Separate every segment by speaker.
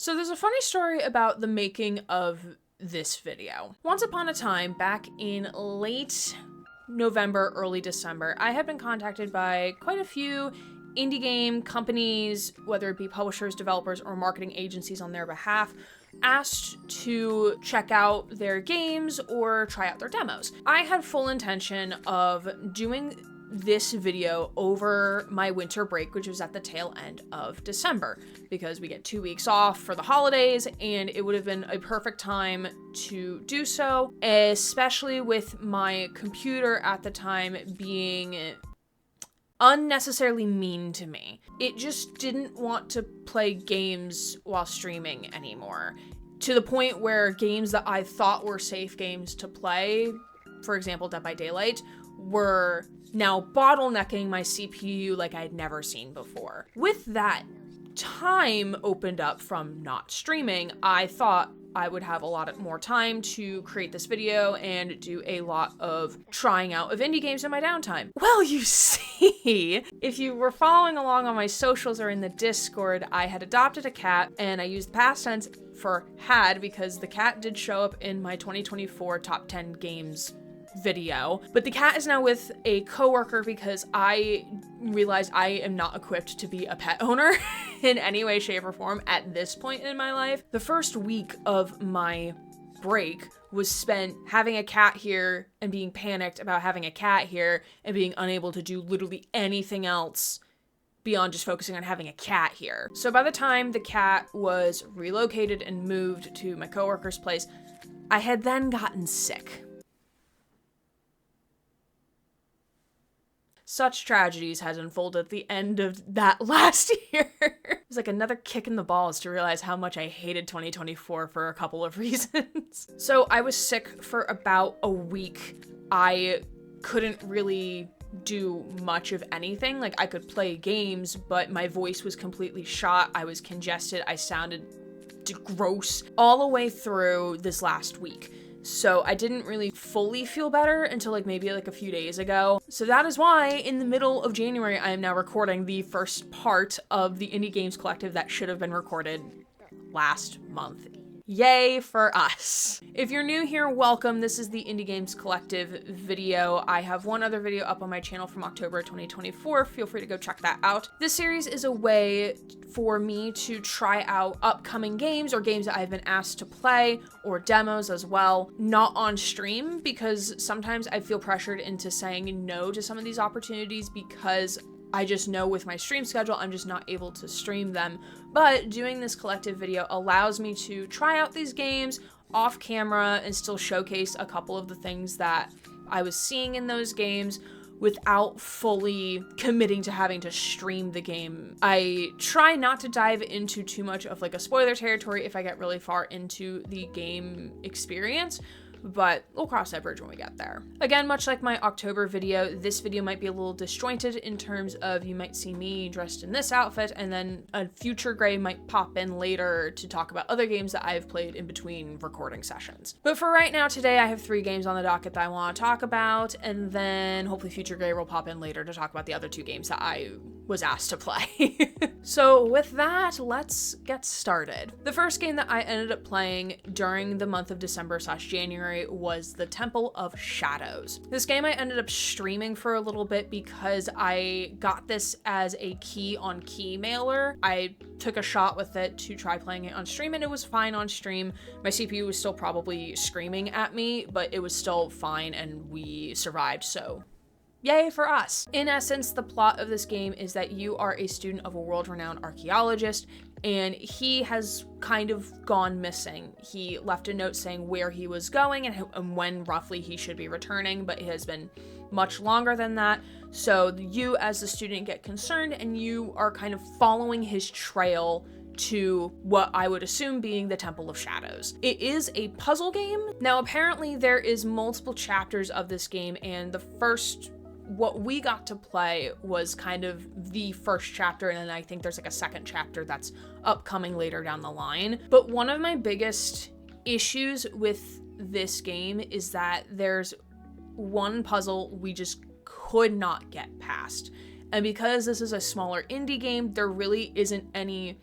Speaker 1: So there's a funny story about the making of this video. Once upon a time, back in late November, early December, I had been contacted by quite a few indie game companies, whether it be publishers, developers, or marketing agencies on their behalf, asked to check out their games or try out their demos. I had full intention of doing this video over my winter break, which was at the tail end of December, because we get 2 weeks off for the holidays, and it would have been a perfect time to do so, especially with my computer at the time being unnecessarily mean to me. It just didn't want to play games while streaming anymore, to the point where games that I thought were safe games to play, for example, Dead by Daylight, were now bottlenecking my CPU like I'd never seen before. With that time opened up from not streaming, I thought I would have a lot more time to create this video and do a lot of trying out of indie games in my downtime. Well, you see, if you were following along on my socials or in the Discord, I had adopted a cat, and I used past tense for had because the cat did show up in my 2024 top 10 games video, but the cat is now with a coworker because I realized I am not equipped to be a pet owner in any way, shape, or form at this point in my life. The first week of my break was spent having a cat here and being panicked about having a cat here and being unable to do literally anything else beyond just focusing on having a cat here. So by the time the cat was relocated and moved to my coworker's place, I had then gotten sick. Such tragedies has unfolded at the end of that last year. It was like another kick in the balls to realize how much I hated 2024 for a couple of reasons. So I was sick for about a week. I couldn't really do much of anything. Like, I could play games, but my voice was completely shot. I was congested. I sounded gross all the way through this last week. So I didn't really fully feel better until maybe a few days ago. So that is why in the middle of January, I am now recording the first part of the Indie Games Collective that should have been recorded last month. Yay for us. If you're new here, welcome. This is the Indie Games Collective video. I have one other video up on my channel from October 2024. Feel free to go check that out. This series is a way for me to try out upcoming games or games that I've been asked to play, or demos as well, not on stream, because sometimes I feel pressured into saying no to some of these opportunities because I just know with my stream schedule, I'm just not able to stream them. But doing this collective video allows me to try out these games off camera and still showcase a couple of the things that I was seeing in those games without fully committing to having to stream the game. I try not to dive into too much of a spoiler territory if I get really far into the game experience, but we'll cross that bridge when we get there. Again, much like my October video, this video might be a little disjointed in terms of you might see me dressed in this outfit and then a future gray might pop in later to talk about other games that I've played in between recording sessions. But for right now, today I have 3 games on the docket that I want to talk about, and then hopefully future gray will pop in later to talk about the other 2 games that I was asked to play. So with that, let's get started. The first game that I ended up playing during the month of December/January was The Temple of Shadows. This game I ended up streaming for a little bit because I got this as a key on key mailer. I took a shot with it to try playing it on stream, and it was fine on stream. My CPU was still probably screaming at me, but it was still fine and we survived, so yay for us. In essence, the plot of this game is that you are a student of a world-renowned archaeologist, and he has kind of gone missing. He left a note saying where he was going and when roughly he should be returning, but it has been much longer than that. So you as the student get concerned, and you are kind of following his trail to what I would assume being the Temple of Shadows. It is a puzzle game. Now, apparently there is multiple chapters of this game, and what we got to play was kind of the first chapter, and then I think there's a second chapter that's upcoming later down the line. But one of my biggest issues with this game is that there's one puzzle we just could not get past. And because this is a smaller indie game, there really isn't any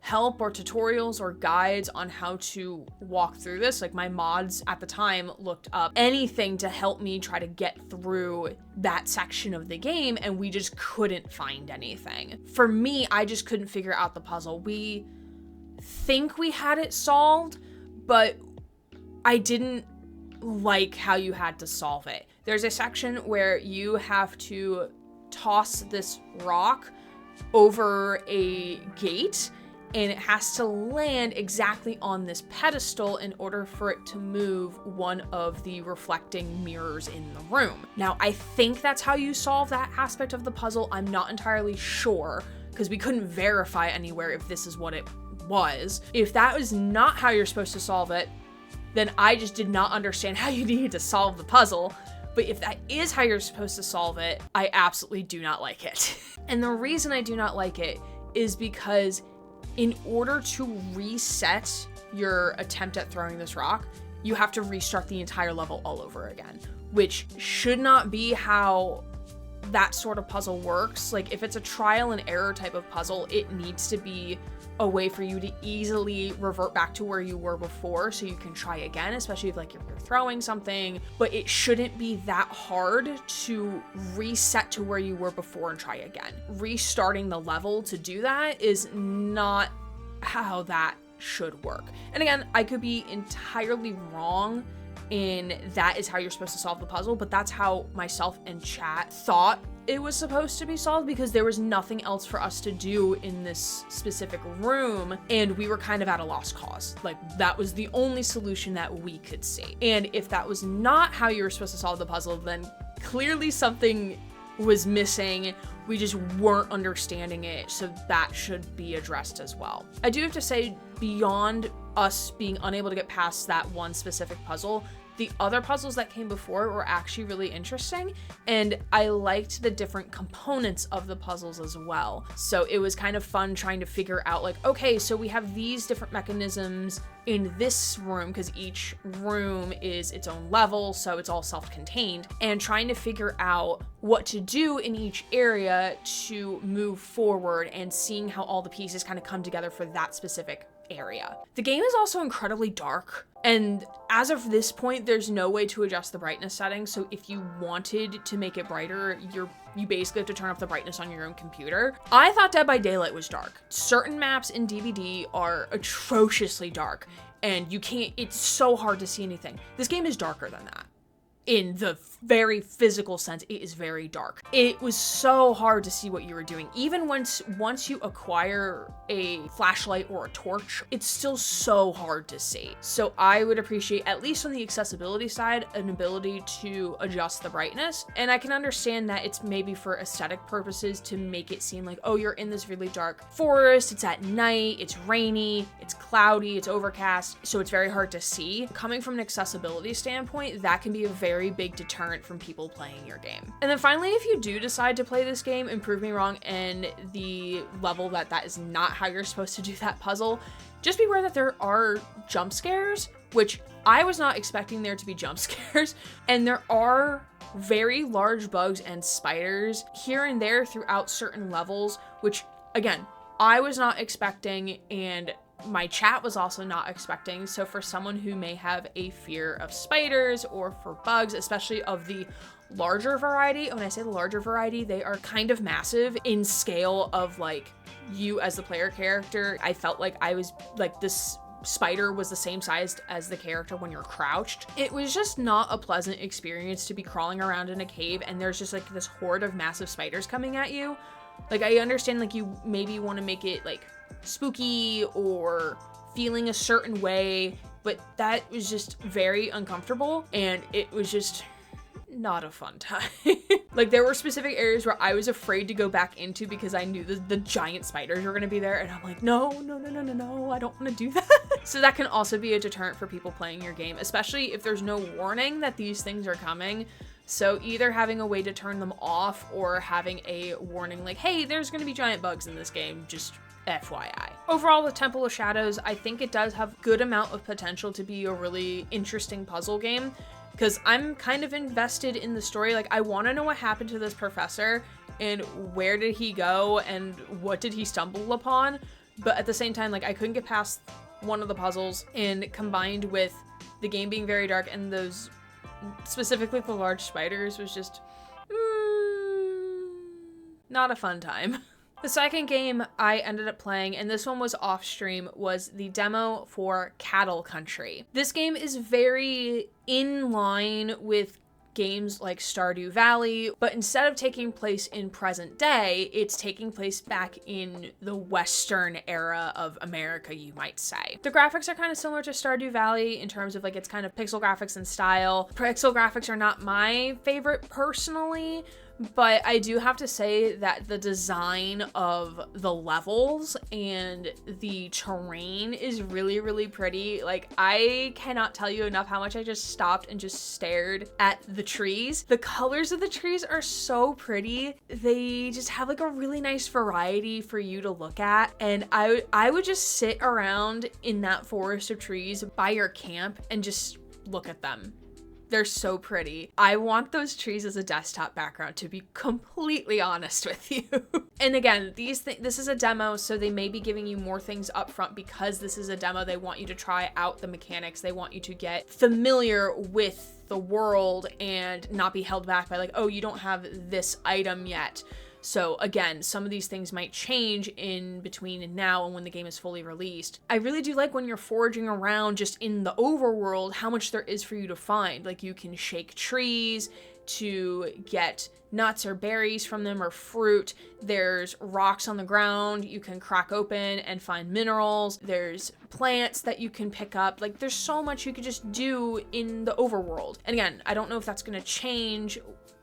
Speaker 1: help or tutorials or guides on how to walk through this. Like my mods at the time looked up anything to help me try to get through that section of the game, and we just couldn't find anything. For me, I just couldn't figure out the puzzle. We think we had it solved, but I didn't like how you had to solve it. There's a section where you have to toss this rock over a gate, and it has to land exactly on this pedestal in order for it to move one of the reflecting mirrors in the room. Now, I think that's how you solve that aspect of the puzzle. I'm not entirely sure, because we couldn't verify anywhere if this is what it was. If that was not how you're supposed to solve it, then I just did not understand how you needed to solve the puzzle. But if that is how you're supposed to solve it, I absolutely do not like it. And the reason I do not like it is because in order to reset your attempt at throwing this rock, you have to restart the entire level all over again, which should not be how that sort of puzzle works. Like if it's a trial and error type of puzzle, it needs to be a way for you to easily revert back to where you were before so you can try again, especially if like you're throwing something. But it shouldn't be that hard to reset to where you were before and try again. Restarting the level to do that is not how that should work. And again, I could be entirely wrong in that is how you're supposed to solve the puzzle, but that's how myself and chat thought it was supposed to be solved, because there was nothing else for us to do in this specific room, and we were kind of at a lost cause. Like that was the only solution that we could see. And if that was not how you were supposed to solve the puzzle, then clearly something was missing. We just weren't understanding it, so that should be addressed as well. I do have to say, beyond us being unable to get past that one specific puzzle, the other puzzles that came before were actually really interesting, and I liked the different components of the puzzles as well. So it was kind of fun trying to figure out like, okay, so we have these different mechanisms in this room, because each room is its own level, so it's all self-contained, and trying to figure out what to do in each area to move forward and seeing how all the pieces kind of come together for that specific area. The game is also incredibly dark, and as of this point, there's no way to adjust the brightness setting. So if you wanted to make it brighter, you basically have to turn off the brightness on your own computer. I thought Dead by Daylight was dark. Certain maps in DBD are atrociously dark, and it's so hard to see anything. This game is darker than that. In the very physical sense, it is very dark. It was so hard to see what you were doing. Even once you acquire a flashlight or a torch, it's still so hard to see. So I would appreciate, at least on the accessibility side, an ability to adjust the brightness. And I can understand that it's maybe for aesthetic purposes to make it seem like, oh, you're in this really dark forest, it's at night, it's rainy, it's cloudy, it's overcast, so it's very hard to see. Coming from an accessibility standpoint, that can be a very big deterrent from people playing your game. And then finally, if you do decide to play this game and prove me wrong in the level that is not how you're supposed to do that puzzle, just be aware that there are jump scares, which I was not expecting there to be jump scares. And there are very large bugs and spiders here and there throughout certain levels, which again, I was not expecting, and my chat was also not expecting. So for someone who may have a fear of spiders or for bugs, especially of the larger variety, when I say the larger variety, they are kind of massive in scale of like you as the player character. I felt like I was like, this spider was the same size as the character when you're crouched. It was just not a pleasant experience to be crawling around in a cave and there's just like this horde of massive spiders coming at you. Like, I understand like you maybe want to make it like spooky or feeling a certain way, but that was just very uncomfortable and it was just not a fun time. Like, there were specific areas where I was afraid to go back into because I knew the giant spiders were going to be there, and I'm like, no, I don't want to do that. So that can also be a deterrent for people playing your game, especially if there's no warning that these things are coming. So either having a way to turn them off or having a warning like, hey, there's going to be giant bugs in this game, just FYI. Overall, with Temple of Shadows, I think it does have good amount of potential to be a really interesting puzzle game, because I'm kind of invested in the story. Like, I want to know what happened to this professor and where did he go and what did he stumble upon, but at the same time, like, I couldn't get past one of the puzzles, and combined with the game being very dark and those, specifically the large spiders, was just not a fun time. The second game I ended up playing, and this one was off stream, was the demo for Cattle Country. This game is very in line with games like Stardew Valley, but instead of taking place in present day, it's taking place back in the Western era of America, you might say. The graphics are kind of similar to Stardew Valley in terms of like it's kind of pixel graphics in style. Pixel graphics are not my favorite personally, but I do have to say that the design of the levels and the terrain is really, really pretty. Like, I cannot tell you enough how much I just stopped and just stared at the trees. The colors of the trees are so pretty. They just have like a really nice variety for you to look at. And I would just sit around in that forest of trees by your camp and just look at them. They're so pretty. I want those trees as a desktop background, to be completely honest with you. And again, this is a demo, so they may be giving you more things up front because this is a demo. They want you to try out the mechanics. They want you to get familiar with the world and not be held back by like, oh, you don't have this item yet. So again, some of these things might change in between now and when the game is fully released. I really do like when you're foraging around just in the overworld, how much there is for you to find. Like, you can shake trees to get nuts or berries from them or fruit. There's rocks on the ground you can crack open and find minerals. There's plants that you can pick up. Like, there's so much you could just do in the overworld. And again, I don't know if that's going to change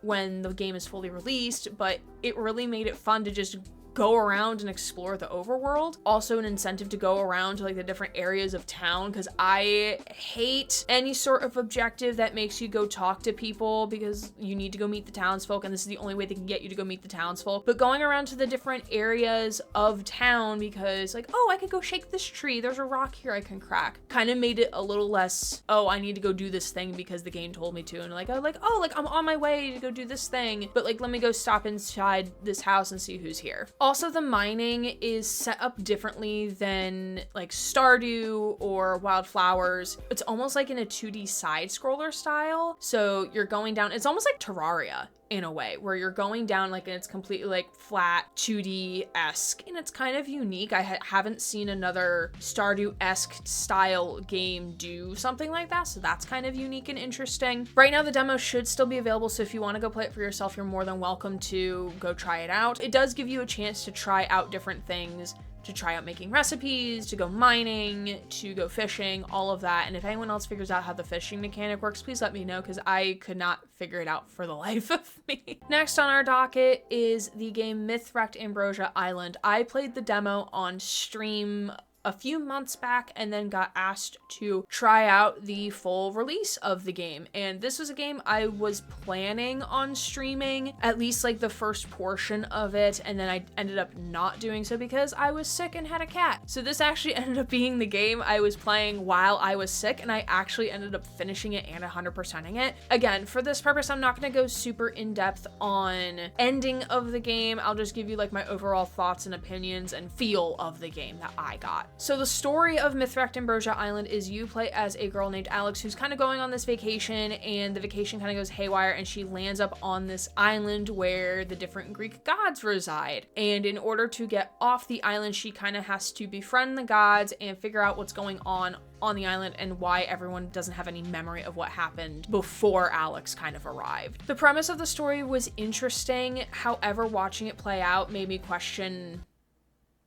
Speaker 1: when the game is fully released, but it really made it fun to just go around and explore the overworld. Also an incentive to go around to like the different areas of town, because I hate any sort of objective that makes you go talk to people because you need to go meet the townsfolk, and this is the only way they can get you to go meet the townsfolk. But going around to the different areas of town because like, oh, I could go shake this tree, there's a rock here I can crack, kind of made it a little less, oh, I need to go do this thing because the game told me to, and like, I'm on my way to go do this thing, but like, let me go stop inside this house and see who's here. Also, the mining is set up differently than like Stardew or Wildflowers. It's almost like in a 2D side scroller style. So you're going down, it's almost like Terraria in a way, where you're going down like, and it's completely like flat 2D-esque, and it's kind of unique. I haven't seen another Stardew-esque style game do something like that, so that's kind of unique and interesting. Right now the demo should still be available, so if you want to go play it for yourself, you're more than welcome to go try it out. It does give you a chance to try out different things, to try out making recipes, to go mining, to go fishing, all of that. And if anyone else figures out how the fishing mechanic works, please let me know, because I could not figure it out for the life of me. Next on our docket is the game Mythwrecked Ambrosia Island. I played the demo on stream a few months back and then got asked to try out the full release of the game. And this was a game I was planning on streaming, at least like the first portion of it, and then I ended up not doing so because I was sick and had a cat. So this actually ended up being the game I was playing while I was sick, and I actually ended up finishing it and 100%ing it. Again, for this purpose, I'm not gonna go super in depth on ending of the game. I'll just give you like my overall thoughts and opinions and feel of the game that I got. So the story of Mythwrecked Ambrosia Island is you play as a girl named Alex who's kind of going on this vacation, and the vacation kind of goes haywire, and she lands up on this island where the different Greek gods reside. And in order to get off the island, she kind of has to befriend the gods and figure out what's going on the island and why everyone doesn't have any memory of what happened before Alex kind of arrived. The premise of the story was interesting. However, watching it play out made me question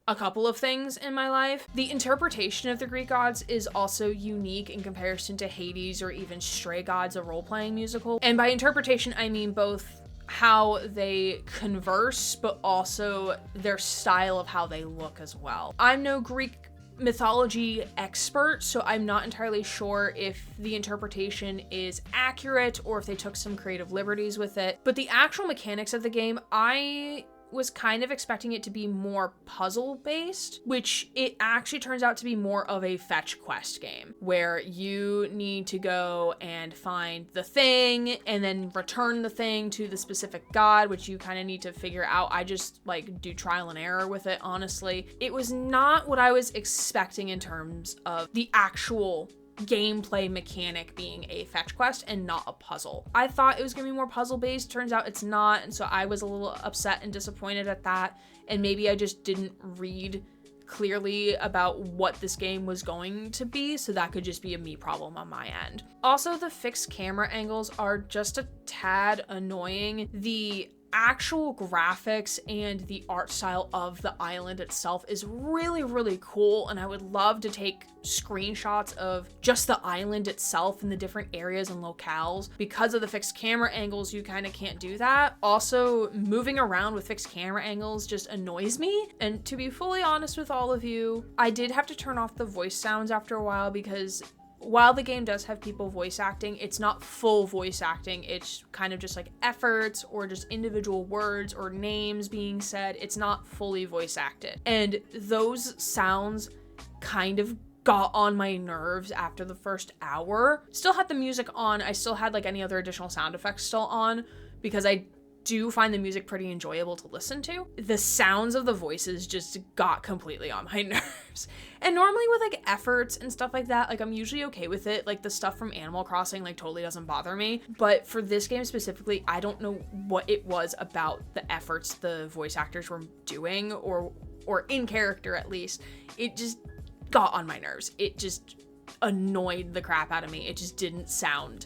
Speaker 1: a couple of things in my life. The interpretation of the Greek gods is also unique in comparison to Hades or even Stray Gods, a role-playing musical. And by interpretation, I mean both how they converse, but also their style of how they look as well. I'm no Greek mythology expert, so I'm not entirely sure if the interpretation is accurate or if they took some creative liberties with it. But the actual mechanics of the game, I was kind of expecting it to be more puzzle based, which it actually turns out to be more of a fetch quest game where you need to go and find the thing and then return the thing to the specific god, which you kind of need to figure out. I just like do trial and error with it, honestly. It was not what I was expecting in terms of the actual gameplay mechanic being a fetch quest and not a puzzle. I thought it was gonna be more puzzle based, turns out it's not, and so I was a little upset and disappointed at that, and maybe I just didn't read clearly about what this game was going to be, so that could just be a me problem on my end. Also, the fixed camera angles are just a tad annoying. The actual graphics and the art style of the island itself is really, really cool, and I would love to take screenshots of just the island itself and the different areas and locales. Because of the fixed camera angles, you kind of can't do that. Also, moving around with fixed camera angles just annoys me, and to be fully honest with all of you, I did have to turn off the voice sounds after a while because while the game does have people voice acting, it's not full voice acting. It's kind of just like efforts or just individual words or names being said. It's not fully voice acted. And those sounds kind of got on my nerves after the first hour. Still had the music on. I still had like any other additional sound effects still on because I do find the music pretty enjoyable to listen to. The sounds of the voices just got completely on my nerves. And normally with like efforts and stuff like that, like I'm usually okay with it. Like the stuff from Animal Crossing like totally doesn't bother me. But for this game specifically, I don't know what it was about the efforts the voice actors were doing or in character at least. It just got on my nerves. It just annoyed the crap out of me. It just didn't sound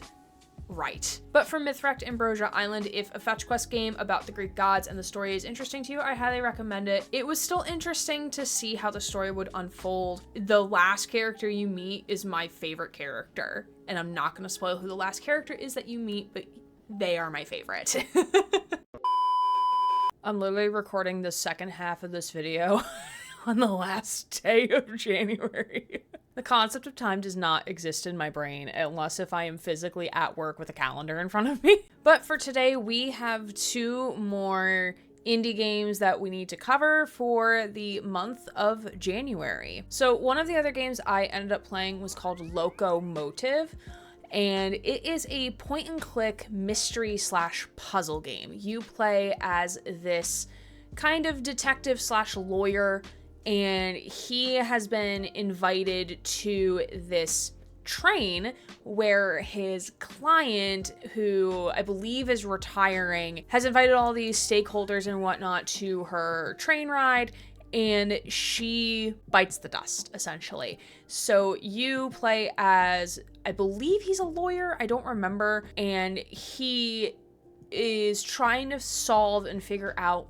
Speaker 1: right. But for Mythwrecked Ambrosia Island, if a fetch quest game about the Greek gods and the story is interesting to you, I highly recommend it. It was still interesting to see how the story would unfold. The last character you meet is my favorite character, and I'm not going to spoil who the last character is that you meet, but they are my favorite. I'm literally recording the second half of this video on the last day of January. The concept of time does not exist in my brain unless if I am physically at work with a calendar in front of me. But for today, we have 2 more indie games that we need to cover for the month of January. So one of the other games I ended up playing was called Loco Motive, and it is a point and click mystery / puzzle game. You play as this kind of detective / lawyer, and he has been invited to this train where his client, who I believe is retiring, has invited all these stakeholders and whatnot to her train ride, and she bites the dust, essentially. So you play as, I believe he's a lawyer, I don't remember, and he is trying to solve and figure out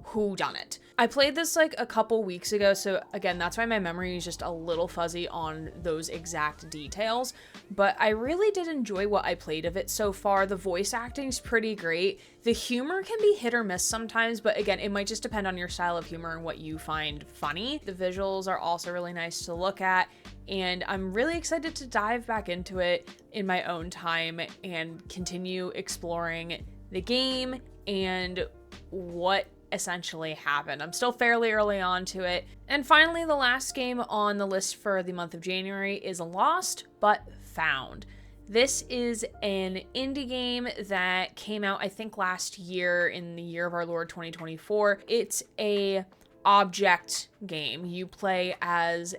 Speaker 1: who done it. I played this like a couple weeks ago, so again, that's why my memory is just a little fuzzy on those exact details, but I really did enjoy what I played of it so far. The voice acting's pretty great. The humor can be hit or miss sometimes, but again, it might just depend on your style of humor and what you find funny. The visuals are also really nice to look at, and I'm really excited to dive back into it in my own time and continue exploring the game and what essentially happened. I'm still fairly early on to it. And finally, the last game on the list for the month of January is Lost But Found. This is an indie game that came out, I think, last year in the year of our Lord 2024. It's a object game. You play as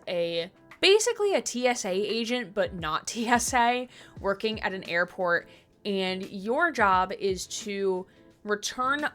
Speaker 1: basically a TSA agent, but not TSA, working at an airport, and your job is to return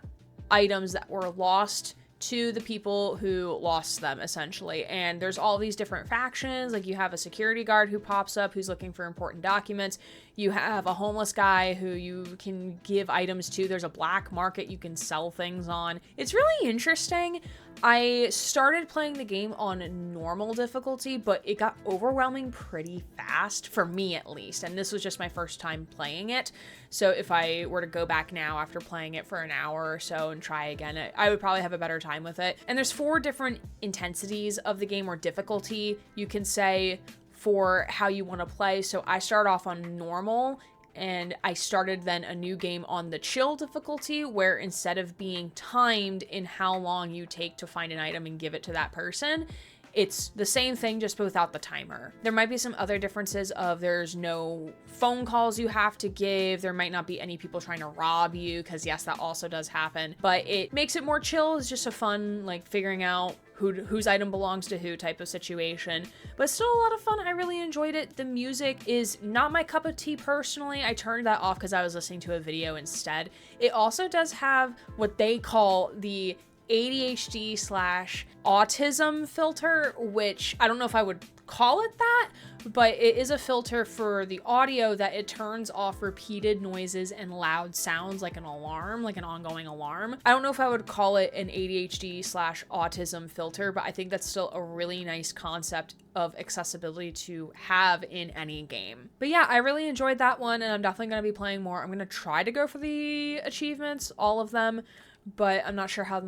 Speaker 1: items that were lost to the people who lost them, essentially. And there's all these different factions. Like, you have a security guard who pops up who's looking for important documents. You have a homeless guy who you can give items to. There's a black market you can sell things on. It's really interesting. I started playing the game on normal difficulty, but it got overwhelming pretty fast, for me at least. And this was just my first time playing it. So if I were to go back now after playing it for an hour or so and try again, I would probably have a better time with it. And there's 4 different intensities of the game, or difficulty, you can say, for how you want to play. So I start off on normal, and I started then a new game on the chill difficulty, where instead of being timed in how long you take to find an item and give it to that person, it's the same thing, just without the timer. There might be some other differences of there's no phone calls you have to give. There might not be any people trying to rob you, because yes, that also does happen. But it makes it more chill. It's just a fun, like, figuring out whose item belongs to who type of situation. But it's still a lot of fun. I really enjoyed it. The music is not my cup of tea personally. I turned that off because I was listening to a video instead. It also does have what they call the ADHD / autism filter, which I don't know if I would call it that, but it is a filter for the audio that it turns off repeated noises and loud sounds, like an alarm, like an ongoing alarm. I don't know if I would call it an ADHD / autism filter, but I think that's still a really nice concept of accessibility to have in any game. But yeah, I really enjoyed that one, and I'm definitely going to be playing more. I'm going to try to go for the achievements, all of them, but I'm not sure how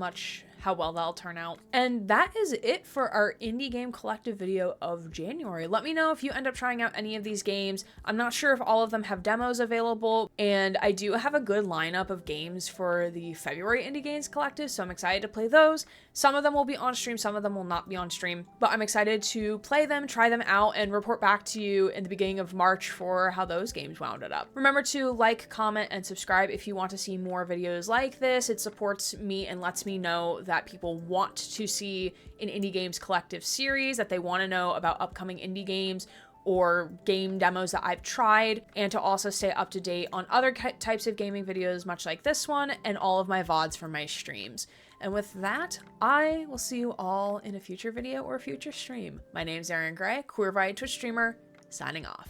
Speaker 1: well that'll turn out. And that is it for our indie game collective video of January. Let me know if you end up trying out any of these games. I'm not sure if all of them have demos available, and I do have a good lineup of games for the February indie games collective, so I'm excited to play those. Some of them will be on stream, some of them will not be on stream, but I'm excited to play them, try them out, and report back to you in the beginning of March for how those games wound up. Remember to like, comment, and subscribe if you want to see more videos like this. It supports me and lets me know that people want to see an indie games collective series, that they want to know about upcoming indie games or game demos that I've tried, and to also stay up to date on other types of gaming videos much like this one, and all of my VODs from my streams. And with that, I will see you all in a future video or future stream. My name's Erin Gray, Queer Variety Twitch streamer, signing off.